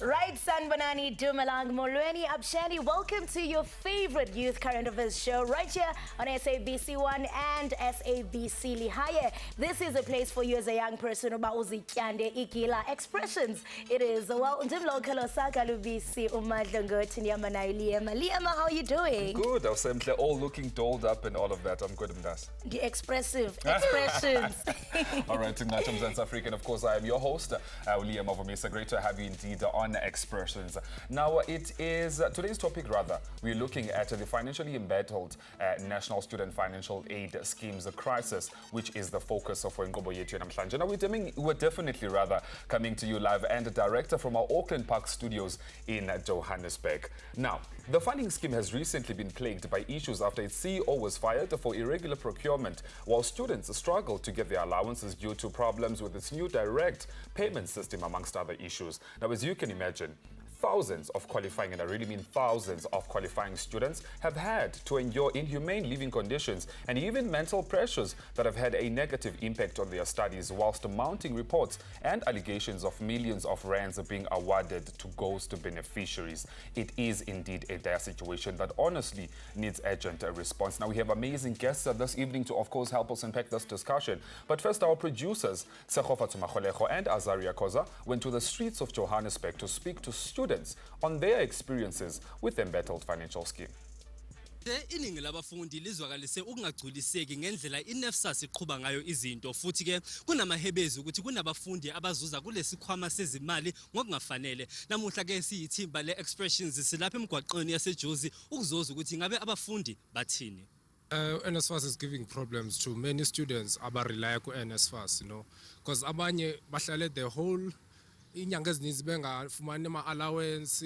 Right, Sanbanani, Dumalang, Molweni, Abshani, welcome to your favorite youth current affairs show right here on SABC 1 and SABC Lihaye. This is a place for you as a young person about uzityande ikila expressions. It is, well, Ndimlokhelo Osaka Lubisi Umadlongoti Nyamanayi Liema. Liema, how are you doing? Good, Awusemhle, all looking dolled up and all of that. I'm good, Mdas. The expressive expressions. All right, Nacho Mzansi Africa, and of course I am your host, Liema Vomisa. Great to have you indeed on Expressions. Now, it is today's topic, rather, we're looking at the financially embattled National Student Financial Aid Schemes crisis, which is the focus of Wengobo Yetu and Amhlanje. Now, we're definitely coming to you live and direct from our Auckland Park studios in Johannesburg. Now, the funding scheme has recently been plagued by issues after its CEO was fired for irregular procurement, while students struggle to get their allowances due to problems with its new direct payment system, amongst other issues. Now, as you can imagine, thousands of qualifying, and I really mean thousands of qualifying students, have had to endure inhumane living conditions and even mental pressures that have had a negative impact on their studies, whilst mounting reports and allegations of millions of rands being awarded to ghost beneficiaries. It is indeed a dire situation that honestly needs urgent response. Now, we have amazing guests this evening to, of course, help us unpack this discussion. But first, our producers, Sekhofa Tumakholejo and Azaria Koza, went to the streets of Johannesburg to speak to students on their experiences with the embattled financial scheme. Iningi labafundi lizwakalise ukungagculiseki ngendlela iNEFSAS iqhubha ngayo izinto, futhi ke kunamahebezi ukuthi kunabafundi abazuza kulesikhwama sezimali ngokungafanele. Namuhla ke siyithimba le-Expressions silapha emgwaqweni yaseJozi ukuzoza ukuthi ngabe abafundi bathini. NSFAS is giving problems to many students aba rely ku NSFAS, because abanye bahlale the whole inyanga ezininzi bengafumani ama-allowance,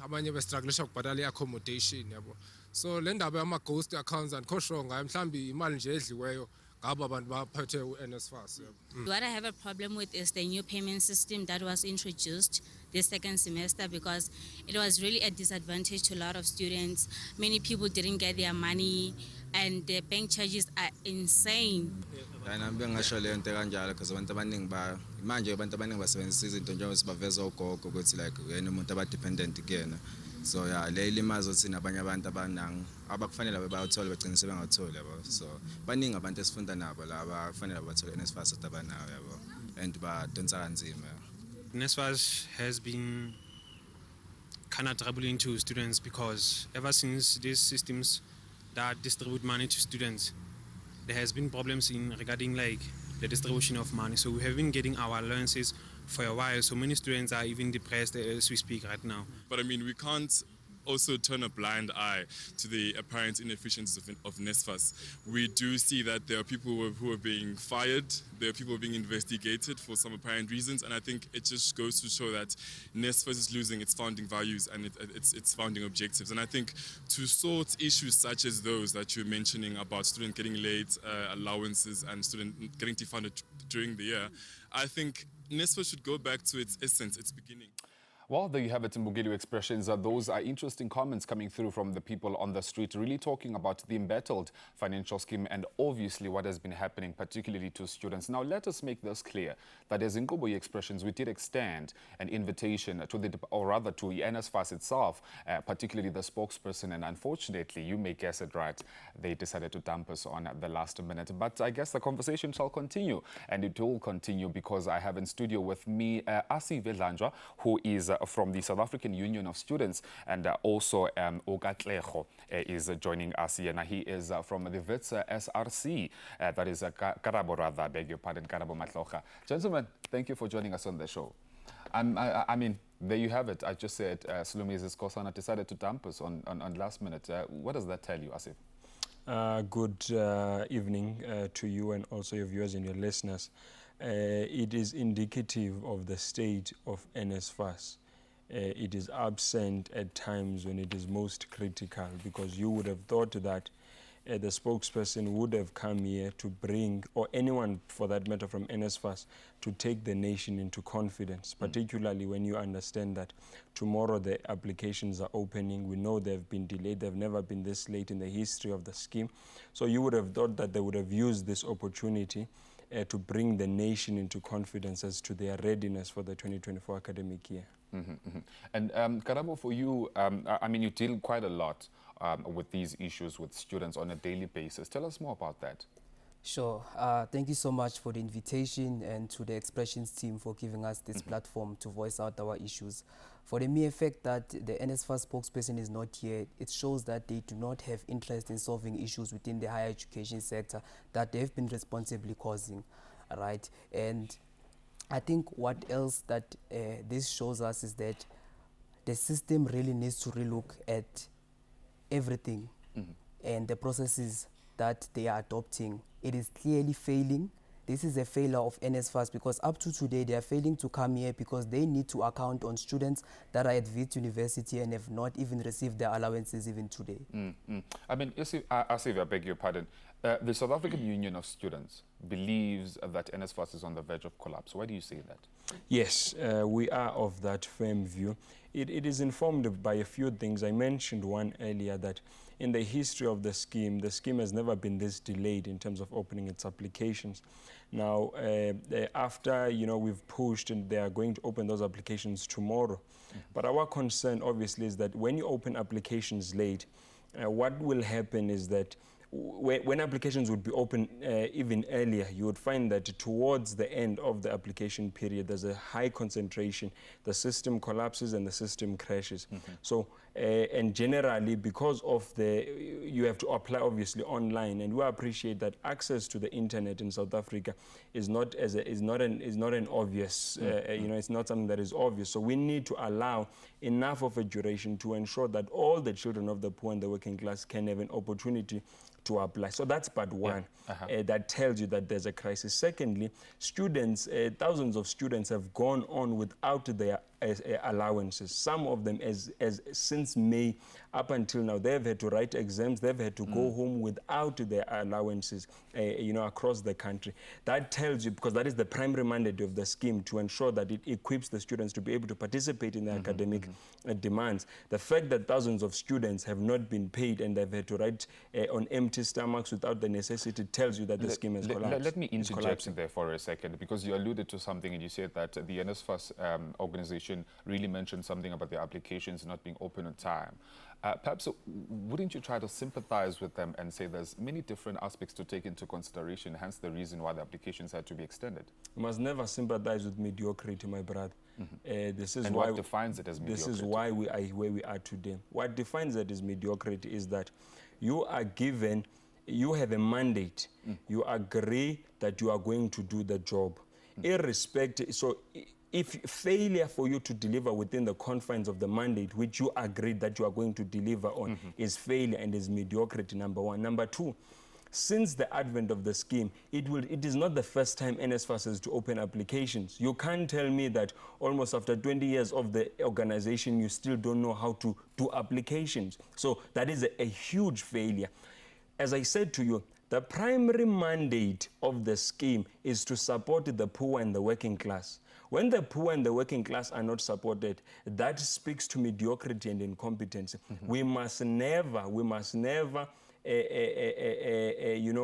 abanye bestrugglisha ukubhatala i-accommodation, yabo. So le ndaba yama-ghost accounts andikho sure ngayo, mhlawumbi imali nje edliweyo ngabo abantu baphethe u-NSFAS. What I have a problem with is the new payment system that was introduced this second semester, because it was really a disadvantage to a lot of students. Many people didn't get their money and the bank charges are insane. Ngingasho le nto kanjalo because abantu abaningi manje abantu abaningi basebenzisa izinto njengoba sibaveza ugogo ukuthi like yena umuntu aba-dependent kuyena. So yeah, le ilimazo thina abanye abantu abakufanele bayawuthola bagcine sebengawutholi, yabo. So baningi abantu esifunda nabo laba kufanele bathole NSFAS abanayo, yabo, and badonsa kanzima. NSFAS has been kind of troubling to students because ever since these systems that distribute money to students, there has been problems regarding like the distribution of money. So we have been getting our allowances for a while. So many students are even depressed as we speak right now. But I mean, we can't also turn a blind eye to the apparent inefficiencies of NSFAS. We do see that there are people who are being fired, there are people being investigated for some apparent reasons, and I think it just goes to show that NSFAS is losing its founding values and its founding objectives. And I think to sort issues such as those that you're mentioning about students getting late allowances and students getting defunded during the year, I think NSFAS should go back to its essence, its beginning. Well, there you have it, Mbugeli Expressions. Those are interesting comments coming through from the people on the street, really talking about the embattled financial scheme and obviously what has been happening, particularly to students. Now, let us make this clear that as in Ngoboyi Expressions, we did extend an invitation to the NSFAS itself, particularly the spokesperson, and unfortunately, you may guess it right, they decided to dump us on at the last minute. But I guess the conversation shall continue, and it will continue because I have in studio with me Asi Vedlanjwa, who is from the South African Union of Students, and also Ogatlejo is joining us here. Now, he is from the WITS SRC, that is Karabo, rather, beg your pardon, Karabo Matlocha. Gentlemen, thank you for joining us on the show. I mean, there you have it. I just said Slumizis Kosana decided to dump us on last minute. What does that tell you, Asif? Good evening to you and also your viewers and your listeners. It is indicative of the state of NSFAS. It is absent at times when it is most critical, because you would have thought that the spokesperson would have come here to bring, or anyone for that matter from NSFAS, to take the nation into confidence, particularly when you understand that tomorrow the applications are opening. We know they've been delayed. They've never been this late in the history of the scheme. So you would have thought that they would have used this opportunity to bring the nation into confidence as to their readiness for the 2024 academic year. And Karabo, for you, I mean, you deal quite a lot with these issues with students on a daily basis. Tell us more about that. Sure. Thank you so much for the invitation, and to the Expressions team for giving us this platform to voice out our issues. For the mere fact that the NSFAS spokesperson is not here, it shows that they do not have interest in solving issues within the higher education sector that they've been responsibly causing, right? And I think what else that this shows us is that the system really needs to relook at everything and the processes that they are adopting. It is clearly failing. This is a failure of NSFAS, because up to today they are failing to come here because they need to account on students that are at Wits University and have not even received their allowances even today. I mean, Asif, I beg your pardon. The South African Union of Students believes that NSFAS is on the verge of collapse. Why do you say that? Yes, we are of that firm view. It is informed by a few things. I mentioned one earlier, that in the history of the scheme has never been this delayed in terms of opening its applications. Now, after we've pushed, and they are going to open those applications tomorrow. But our concern, obviously, is that when you open applications late, what will happen is that when applications would be open even earlier, you would find that towards the end of the application period, there's a high concentration. The system collapses and the system crashes. So, and generally, because of you have to apply obviously online, and we appreciate that access to the internet in South Africa is not an obvious, it's not something that is obvious. So we need to allow enough of a duration to ensure that all the children of the poor and the working class can have an opportunity to apply. So that's part one. That tells you that there's a crisis. Secondly, students, thousands of students have gone on without their allowances. Some of them, as since May up until now, they've had to write exams. They've had to go home without their allowances, across the country. That tells you, because that is the primary mandate of the scheme, to ensure that it equips the students to be able to participate in the academic demands. The fact that thousands of students have not been paid and they've had to write on empty stomachs without the necessity tells you that the scheme has collapsed. Let me interject in there for a second, because you alluded to something and you said that the NSFAS organization really mentioned something about the applications not being open on time. Perhaps wouldn't you try to sympathize with them and say there's many different aspects to take into consideration, hence the reason why the applications had to be extended? You must never sympathize with mediocrity, my brother. This is and why what defines it as mediocrity? This is why we are where we are today. What defines it as mediocrity is that you are given, you have a mandate. You agree that you are going to do the job. Irrespective, so if failure for you to deliver within the confines of the mandate, which you agreed that you are going to deliver on, is failure and is mediocrity, number one. Number two, since the advent of the scheme, it is not the first time NSFAS has to open applications. You can't tell me that almost after 20 years of the organization, you still don't know how to do applications. So that is a huge failure. As I said to you, the primary mandate of the scheme is to support the poor and the working class. When the poor and the working class are not supported, that speaks to mediocrity and incompetence. We must never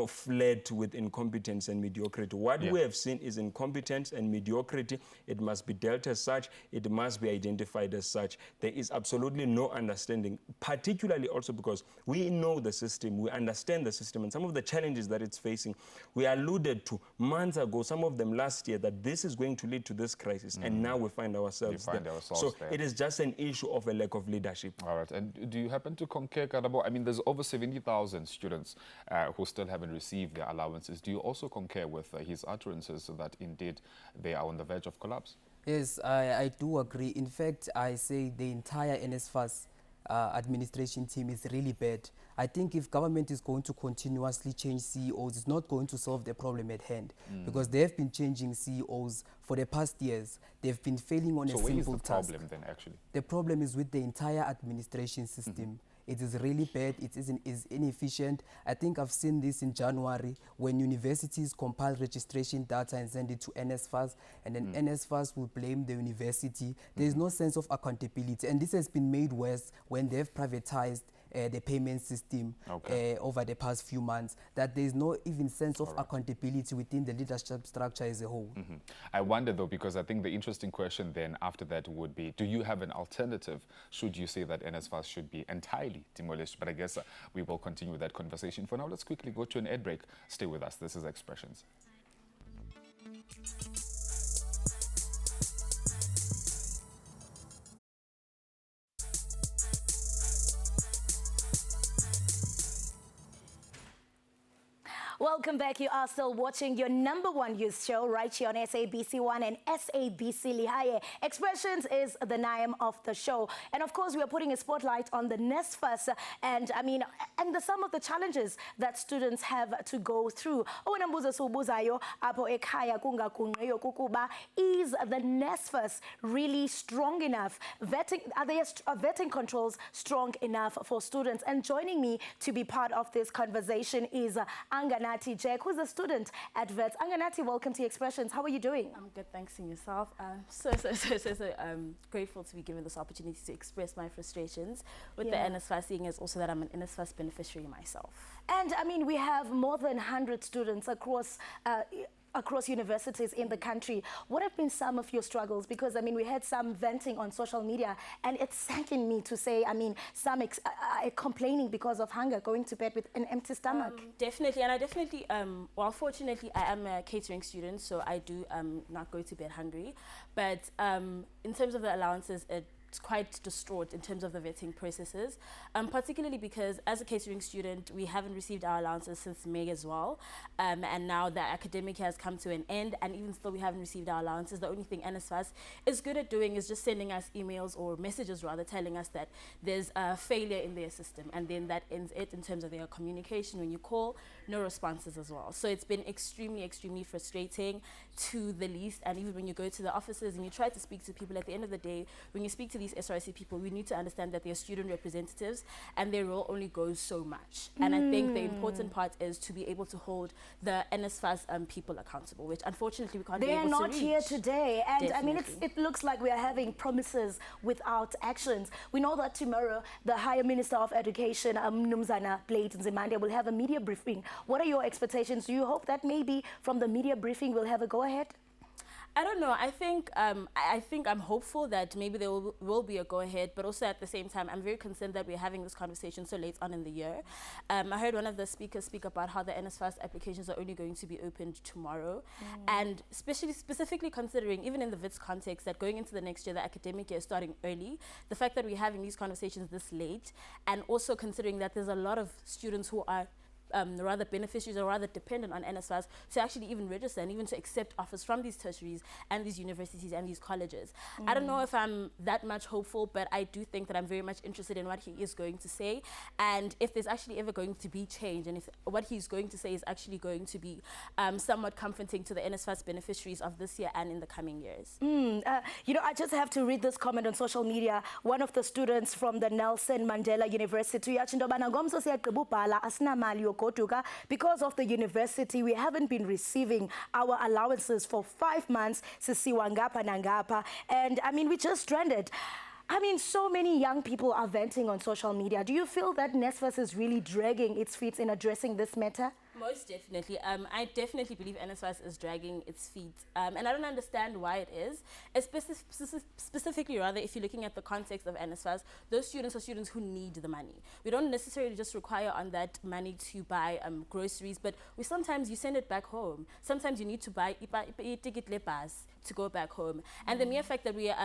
fled with incompetence and mediocrity. What we have seen is incompetence and mediocrity. It must be dealt as such. It must be identified as such. There is absolutely no understanding, particularly also because we know the system, we understand the system, and some of the challenges that it's facing. We alluded to months ago, some of them last year, that this is going to lead to this crisis, and now we find ourselves there. So it is just an issue of a lack of leadership. All right, and do you happen to concur, Karabo? I mean, there's over 70,000 students who still haven't received their allowances. Do you also concur with his utterances that indeed they are on the verge of collapse? Yes, I do agree. In fact, I say the entire NSFAS administration team is really bad. I think if government is going to continuously change CEOs, it's not going to solve the problem at hand, because they have been changing CEOs for the past years. They've been failing on So a where is simple the task. problem then, actually? The problem is with the entire administration system. It is really bad. It is inefficient. I think I've seen this in January when universities compile registration data and send it to NSFAS, and then NSFAS will blame the university. There is no sense of accountability, and this has been made worse when they have privatized the payment system over the past few months, that there is no even sense of accountability within the leadership structure as a whole. I wonder though, because I think the interesting question then after that would be, do you have an alternative should you say that NSFAS should be entirely demolished? But I guess we will continue that conversation. For now, let's quickly go to an ad break. Stay with us. This is Expressions. Welcome back. You are still watching your #1 youth show right here on SABC 1 and SABC Lihaye. Expressions is the name of the show. And of course, we are putting a spotlight on the NSFAS and some of the challenges that students have to go through. Is the NSFAS really strong enough? Are vetting controls strong enough for students? And joining me to be part of this conversation is Anganati Jack, who's a student at VET. Anganati, welcome to Expressions. How are you doing? I'm good, thanks, and yourself. So grateful to be given this opportunity to express my frustrations with the NSFAS, seeing as also that I'm an NSFAS beneficiary myself. And I mean, we have more than 100 students across universities in the country. What have been some of your struggles? Because, I mean, we had some venting on social media, and it sank in me to say, I mean, some are complaining because of hunger, going to bed with an empty stomach. Definitely, and I definitely, well, fortunately, I am a catering student, so I do not go to bed hungry. But in terms of the allowances, it's quite distraught in terms of the vetting processes, particularly because as a catering student, we haven't received our allowances since May as well. And now the academic year has come to an end, and even still we haven't received our allowances. The only thing NSFAS is good at doing is just sending us emails or messages rather, telling us that there's a failure in their system, and then that ends it in terms of their communication. When you call, no responses as well. So it's been extremely, extremely frustrating to the least. And even when you go to the offices and you try to speak to people, at the end of the day, when you speak to these SRC people, we need to understand that they're student representatives and their role only goes so much. And I think the important part is to be able to hold the NSFAS people accountable, which unfortunately we can't be able to reach. They are not here today. And Definitely. I mean, it looks like we are having promises without actions. We know that tomorrow, the Higher Minister of Education, Mnumzana Blade Nzimande, will have a media briefing. What are your expectations? Do you hope that maybe from the media briefing we'll have a go-ahead? I don't know. I think I'm hopeful that maybe there will be a go-ahead, but also at the same time, I'm very concerned that we're having this conversation so late on in the year. I heard one of the speakers speak about how the NSFAS applications are only going to be opened tomorrow, and specifically considering, even in the WITS context, that going into the next year, the academic year is starting early, the fact that we're having these conversations this late, and also considering that there's a lot of students who are rather beneficiaries or rather dependent on NSFAS to actually even register and even to accept offers from these tertiaries and these universities and these colleges. I don't know if I'm that much hopeful, but I do think that I'm very much interested in what he is going to say, and if there's actually ever going to be change, and if what he's going to say is actually going to be somewhat comforting to the NSFAS beneficiaries of this year and in the coming years. You know, I just have to read this comment on social media. One of the students from the Nelson Mandela University, because of the university, we haven't been receiving our allowances for 5 months. And I mean, we just stranded. I mean, so many young people are venting on social media. Do you feel that NSFAS is really dragging its feet in addressing this matter? Most definitely. I definitely believe NSFAS is dragging its feet. And I don't understand why it is. Specifically, rather, if you're looking at the context of NSFAS, those students are students who need the money. We don't necessarily just require on that money to buy groceries, but sometimes you send it back home. Sometimes you need to buy ticket le bus to go back home. And the mere fact that we are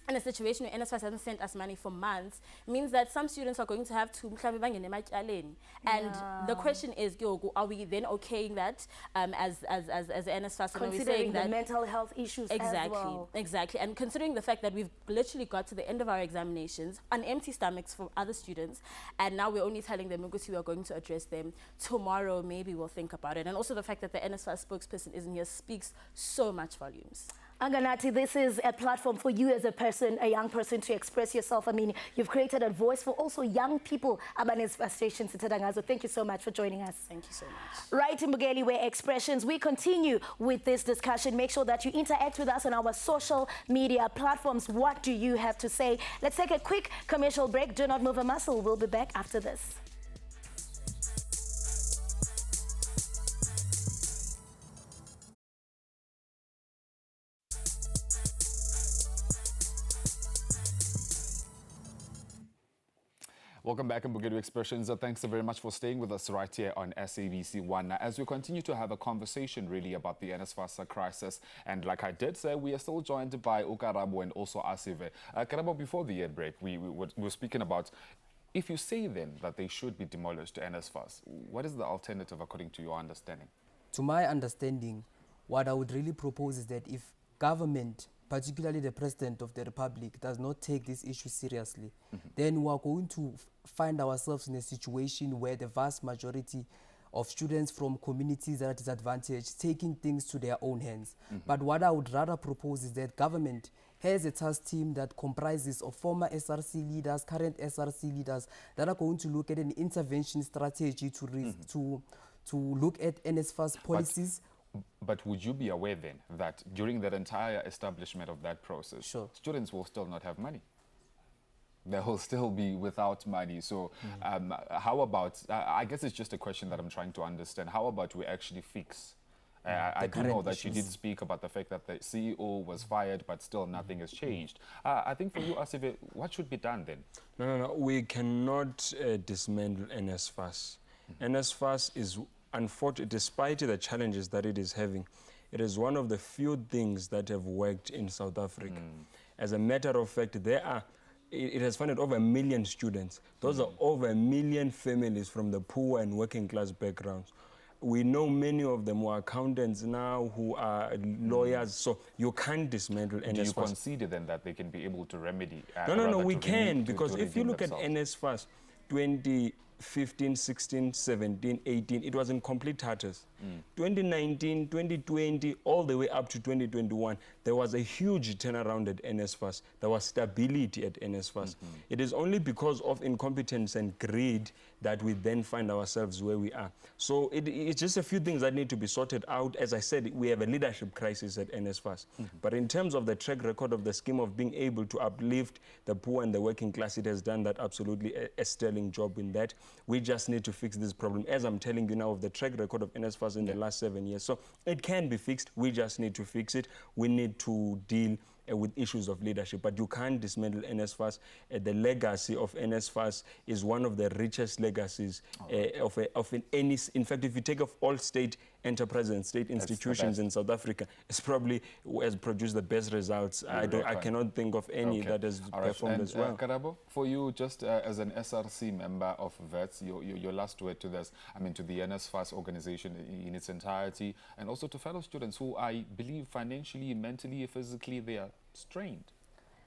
in a situation where NSFAS hasn't sent us money for months, means that some students are going to have to mhlambe bangene ematyaleni. And the question is, are we then okaying that as NSFAS? And are we saying Considering the that mental health issues exactly, as well. exactly, and considering the fact that we've literally got to the end of our examinations on empty stomachs for other students, and now we're only telling them, Ngusi, we are going to address them tomorrow, maybe we'll think about it. And also the fact that the NSFAS spokesperson isn't here speaks so much volumes. Anganati, this is a platform for you as a person, a young person, to express yourself. I mean, you've created a voice for also young people. Abanes frustrations. Thank you so much for joining us. Thank you so much. Right in Bugeli, where expressions. We continue with this discussion. Make sure that you interact with us on our social media platforms. What do you have to say? Let's take a quick commercial break. Do not move a muscle. We'll be back after this. Welcome back in Bugedi Expressions. Thanks so very much for staying with us right here on SABC 1. As we continue to have a conversation really about the NSFAS crisis, and like I did say, we are still joined by Ukarabo and also Asive. Karabo, before the ad break, we were speaking about, if you say then that they should be demolished, NSFAS, what is the alternative according to your understanding? To my understanding, what I would really propose is that if government, particularly the President of the Republic, does not take this issue seriously, then we are going to find ourselves in a situation where the vast majority of students from communities that are disadvantaged taking things to their own hands. But what I would rather propose is that government has a task team that comprises of former SRC leaders, current SRC leaders, that are going to look at an intervention strategy to look at NSFAS policies. But would you be aware then that during that entire establishment of that process, students will still not have money? They will still be without money. So how about, I guess it's just a question that I'm trying to understand, how about we actually fix? I do know that you did speak about the fact that the CEO was fired, but still nothing has changed. I think for you, Asive, what should be done then? No. We cannot dismantle NSFAS. NSFAS is, unfortunately, despite the challenges that it is having, it is one of the few things that have worked in South Africa. As a matter of fact, it has funded over 1 million students. Those are over 1 million families from the poor and working class backgrounds. We know many of them who are accountants now, who are lawyers, so you can't dismantle NSFAS. Do you consider then that they can be able to remedy? No, we can, because if you look at NSFAS 2015, 16, 17, 18, it was in complete tatters. 2019, 2020, all the way up to 2021, there was a huge turnaround at NSFAS. There was stability at NSFAS. It is only because of incompetence and greed that we then find ourselves where we are. So it's just a few things that need to be sorted out. As I said, we have a leadership crisis at NSFAS. But in terms of the track record of the scheme of being able to uplift the poor and the working class, it has done that absolutely a sterling job in that. We just need to fix this problem. As I'm telling you now, of the track record of NSFAS in the last 7 years. So it can be fixed. We just need to fix it. We need to deal with issues of leadership, but you can't dismantle NSFAS. The legacy of NSFAS is one of the richest legacies of any. In fact, if you take off all state enterprises and state institutions in South Africa, it's probably has produced the best results. I cannot think of any that has performed as well. Karabo, for you, just as an SRC member of VETS, your last word to this, I mean, to the NSFAS organization in its entirety, and also to fellow students who I believe financially, mentally, physically, they are strained.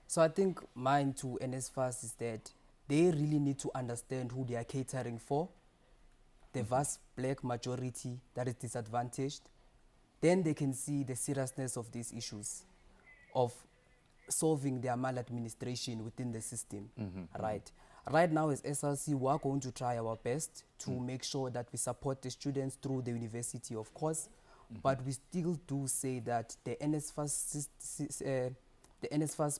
So I think mine to NSFAS is that they really need to understand who they are catering for, the vast black majority that is disadvantaged. Then they can see the seriousness of these issues of solving their maladministration within the system, right? Right now as SLC, we are going to try our best to make sure that we support the students through the university, of course, but we still do say that the NSFAS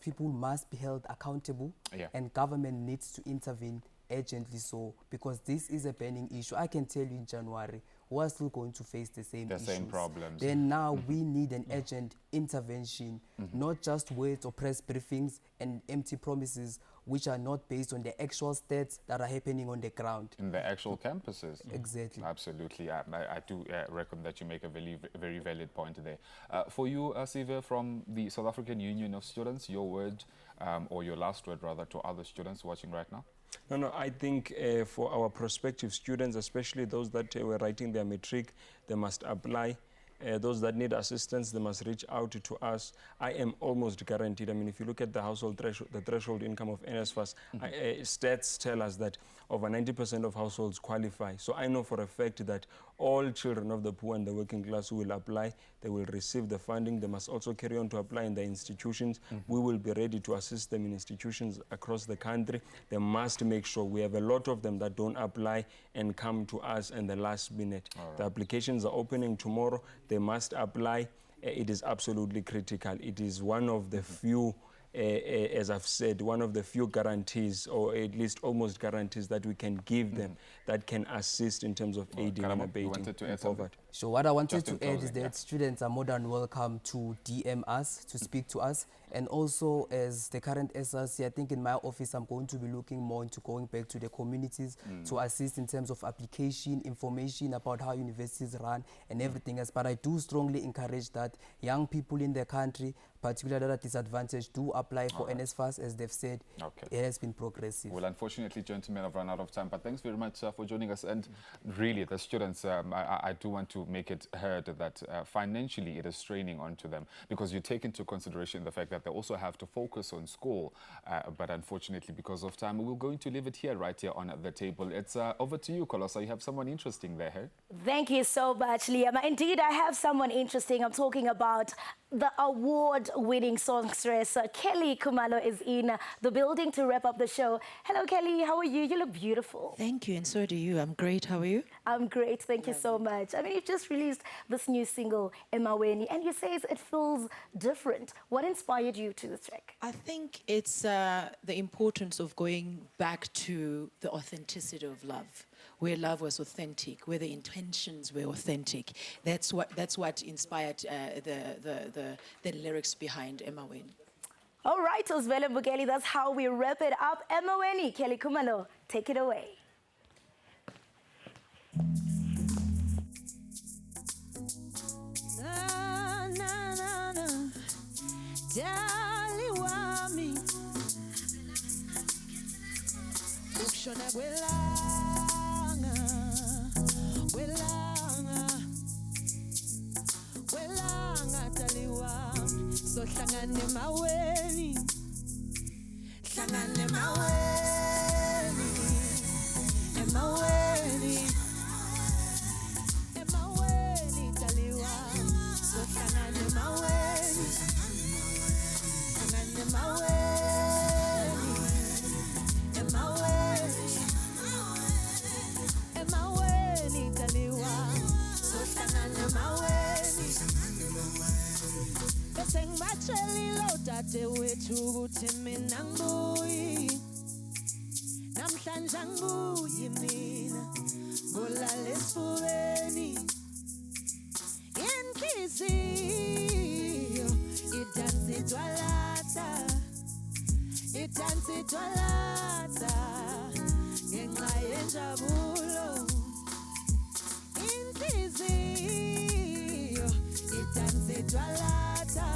people must be held accountable, and government needs to intervene urgently, so because this is a burning issue. I can tell you in January who are still going to face the same issues. same problems. Then now we need an urgent intervention, not just words or press briefings and empty promises which are not based on the actual stats that are happening on the ground. In the actual campuses. Exactly. Absolutely. I do reckon that you make a very valid point there. For you, Siva, from the South African Union of Students, your word, or your last word rather, to other students watching right now? No, I think for our prospective students, especially those that were writing their matric, they must apply. Those that need assistance, they must reach out to us. I am almost guaranteed. I mean, if you look at the household threshold, the threshold income of NSFAS, stats tell us that over 90% of households qualify. So I know for a fact that all children of the poor and the working class who will apply, they will receive the funding. They must also carry on to apply in the institutions. We will be ready to assist them in institutions across the country. They must make sure we have a lot of them that don't apply and come to us in the last minute. The applications are opening tomorrow. They must apply. It is absolutely critical. It is one of the few, as I've said, one of the few guarantees, or at least almost guarantees, that we can give them that can assist in terms of aiding and abating poverty. So what I wanted to add is that students are more than welcome to DM us, to speak to us. And also, as the current SRC, I think in my office, I'm going to be looking more into going back to the communities to assist in terms of application, information about how universities run and everything else. But I do strongly encourage that young people in the country, particularly that are disadvantaged, do apply for NSFAS. As they've said, it has been progressive. Well, unfortunately, gentlemen, I've run out of time, but thanks very much for joining us. And really, the students, I do want to make it heard that financially it is straining onto them, because you take into consideration the fact that they also have to focus on school. But unfortunately, because of time, we're going to leave it here, right here on the table. It's over to you, Colossa. You have someone interesting there, hey? Thank you so much, Liam. Indeed, I have someone interesting. I'm talking about the award-winning songstress Kelly Khumalo is in the building to wrap up the show. Hello, Kelly. How are you? You look beautiful. Thank you, and so do you. I'm great. How are you? I'm great. Thank you so much. I mean, you've just released this new single, Emaweni, and you say it feels different. What inspired you to this track? I think it's the importance of going back to the authenticity of love, where love was authentic, where the intentions were authentic. That's what inspired the lyrics behind Emaweni. All right, Osvele Bukeli, that's how we wrap it up. Emaweni, Kelly Khumalo, take it away. Dali wami ukushona kwelanga dali wami sohlangane maweni dali wami sohlangane maweni Tate wethu ukuthi mina ngibuyi namhlanje ngibuyi mina ngolala esifubeni inhliziyo idansi twalata ngenxa yenjabulo inhliziyo idansi twalata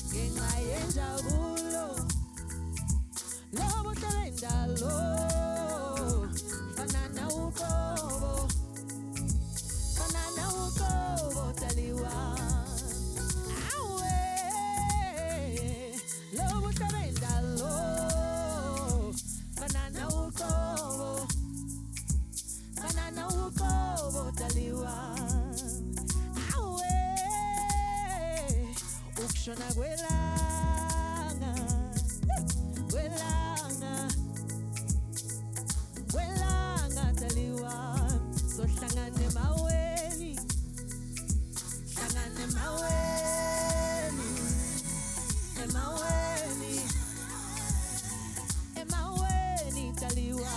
ngenxa yenjabulo lobo hlabendalo fanana uqobo taliwa awe lobo hlabendalo fanana uqobo taliwa ukushona kwelanga daliwa sohlangane maweni emaweni daliwa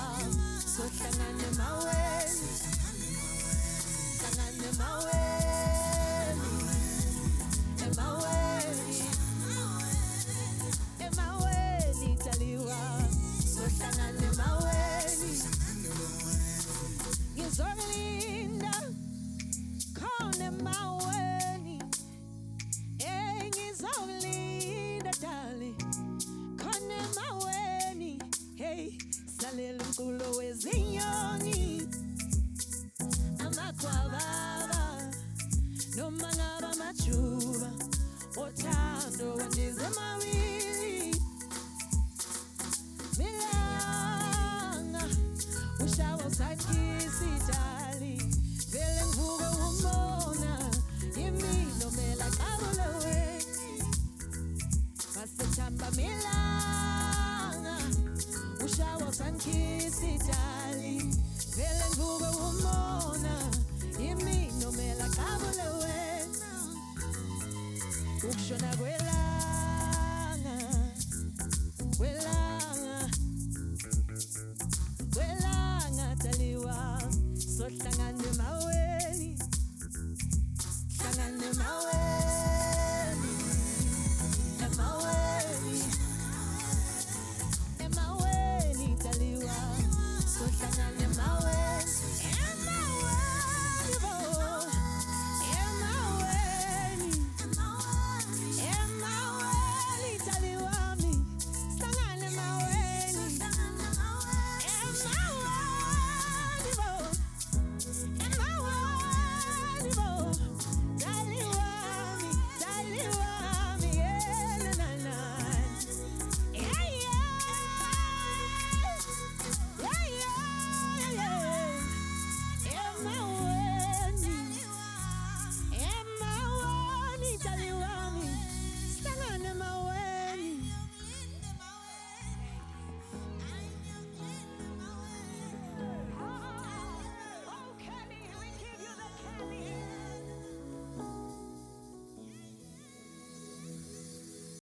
noma ngaba majuba othando wendize mawili milanga ushawa usangisi dali vele ngivuke umona imilo mela kabuleweni basethamba milanga ushawa usangisi dali vele ngivuke umona imilo mela kabuleweni ukushona kwelanga kwelanga taliwa sohlangane maweni hlangane maweni emaweni taliwa sohlangane maweni bo emaweni taliwami hlangane maweni Emma,